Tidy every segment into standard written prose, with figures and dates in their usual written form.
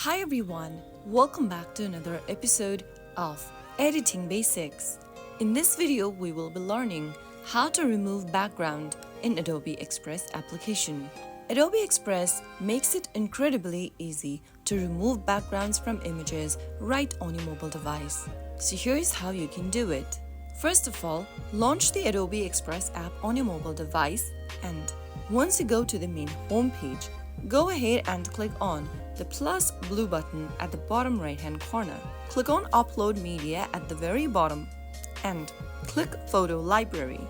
Hi everyone, welcome back to another episode of Editing Basics. In this video, we will be learning how to remove background in Adobe Express application. Adobe Express makes it incredibly easy to remove backgrounds from images right on your mobile device. So here's how you can do it. First of all, launch the Adobe Express app on your mobile device, and once you go to the main home page, go ahead and click on the plus blue button at the bottom right hand corner. Click on Upload Media at the very bottom and click Photo Library.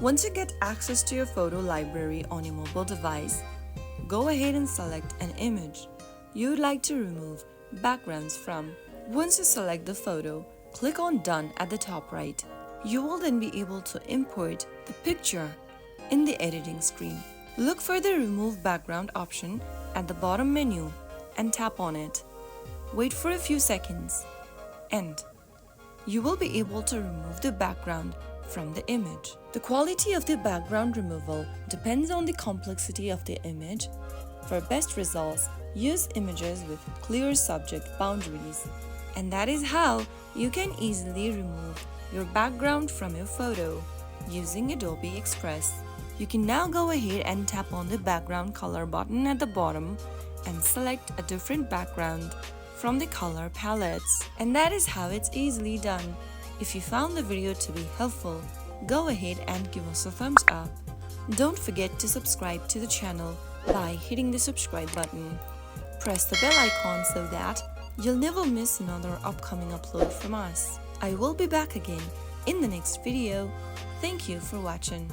Once you get access to your photo library on your mobile device, go ahead and select an image you would like to remove backgrounds from. Once you select the photo, click on Done at the top right. You will then be able to import the picture in the editing screen. Look for the Remove Background option at the bottom menu and tap on it. Wait for a few seconds and you will be able to remove the background from the image. The quality of the background removal depends on the complexity of the image. For best results, use images with clear subject boundaries. And that is how you can easily remove your background from your photo using Adobe Express. You can now go ahead and tap on the background color button at the bottom and select a different background from the color palettes. And that is how it's easily done. If you found the video to be helpful, go ahead and give us a thumbs up. Don't forget to subscribe to the channel by hitting the subscribe button. Press the bell icon so that you'll never miss another upcoming upload from us. I will be back again in the next video. Thank you for watching.